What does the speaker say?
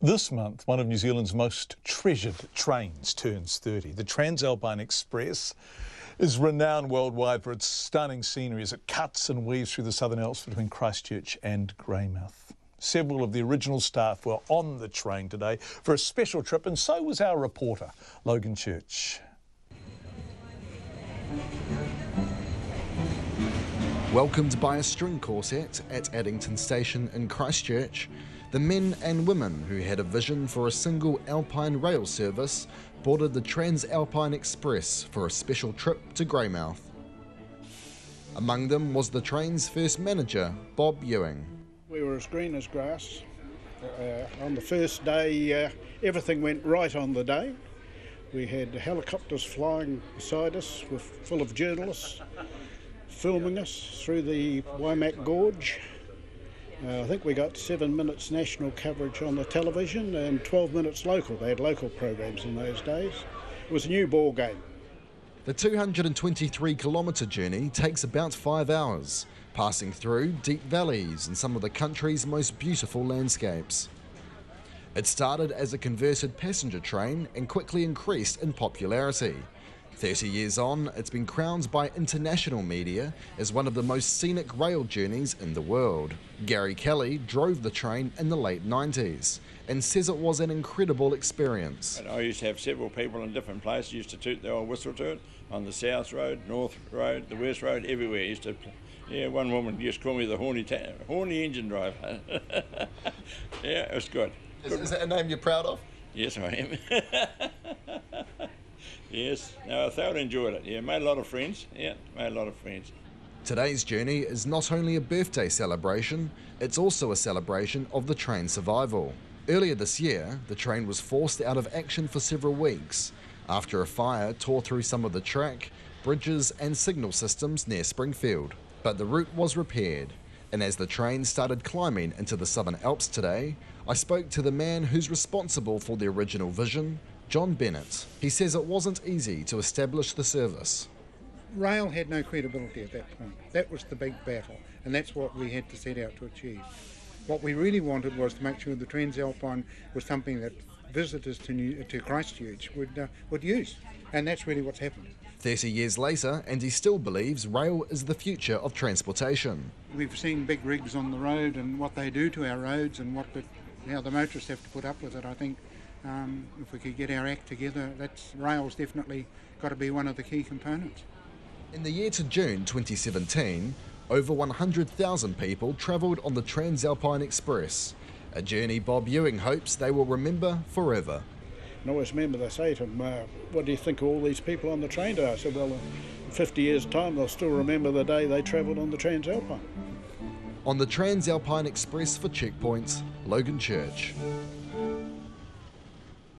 This month, one of New Zealand's most treasured trains turns 30. The Tranz Alpine Express is renowned worldwide for its stunning scenery as it cuts and weaves through the Southern Alps between Christchurch and Greymouth. Several of the original staff were on the train today for a special trip, and so was our reporter, Logan Church. Welcomed by a string quartet at Addington Station in Christchurch, the men and women who had a vision for a single Alpine rail service boarded the Tranz Alpine Express for a special trip to Greymouth. Among them was the train's first manager, Bob Ewing. We were as green as grass. On the first day, everything went right on the day. We had helicopters flying beside us full of journalists, filming us through the Waimak Gorge. I think we got 7 minutes national coverage on the television and 12 minutes local. They had local programs in those days. It was a new ball game. The 223-kilometre journey takes about 5 hours, passing through deep valleys and some of the country's most beautiful landscapes. It started as a converted passenger train and quickly increased in popularity. 30 years on, it's been crowned by international media as one of the most scenic rail journeys in the world. Gary Kelly drove the train in the late 90s and says it was an incredible experience. And I used to have several people in different places, used to toot the old whistle to it, on the South Road, North Road, the West Road, everywhere. Used to, one woman used to call me the horny engine driver. Yeah, it was good. Is that a name you're proud of? Yes, I am. Yes, no, I thoroughly enjoyed it. Yeah, made a lot of friends. Yeah, made a lot of friends. Today's journey is not only a birthday celebration, it's also a celebration of the train's survival. Earlier this year, the train was forced out of action for several weeks after a fire tore through some of the track, bridges and signal systems near Springfield. But the route was repaired, and as the train started climbing into the Southern Alps today, I spoke to the man who's responsible for the original vision, John Bennett. He says it wasn't easy to establish the service. Rail had no credibility at that point. That was the big battle, and that's what we had to set out to achieve. What we really wanted was to make sure the Tranz Alpine was something that visitors to Christchurch would use, and that's really what's happened. 30 years later, and he still believes rail is the future of transportation. We've seen big rigs on the road and what they do to our roads and what the motorists have to put up with it. I think if we could get our act together, rail's definitely got to be one of the key components. In the year to June 2017, over 100,000 people travelled on the Tranz Alpine Express, a journey Bob Ewing hopes they will remember forever. And I always remember they say to him, what do you think of all these people on the train today? I said, well, in 50 years' time, they'll still remember the day they travelled on the Tranz Alpine. On the Tranz Alpine Express for Checkpoint, Logan Church.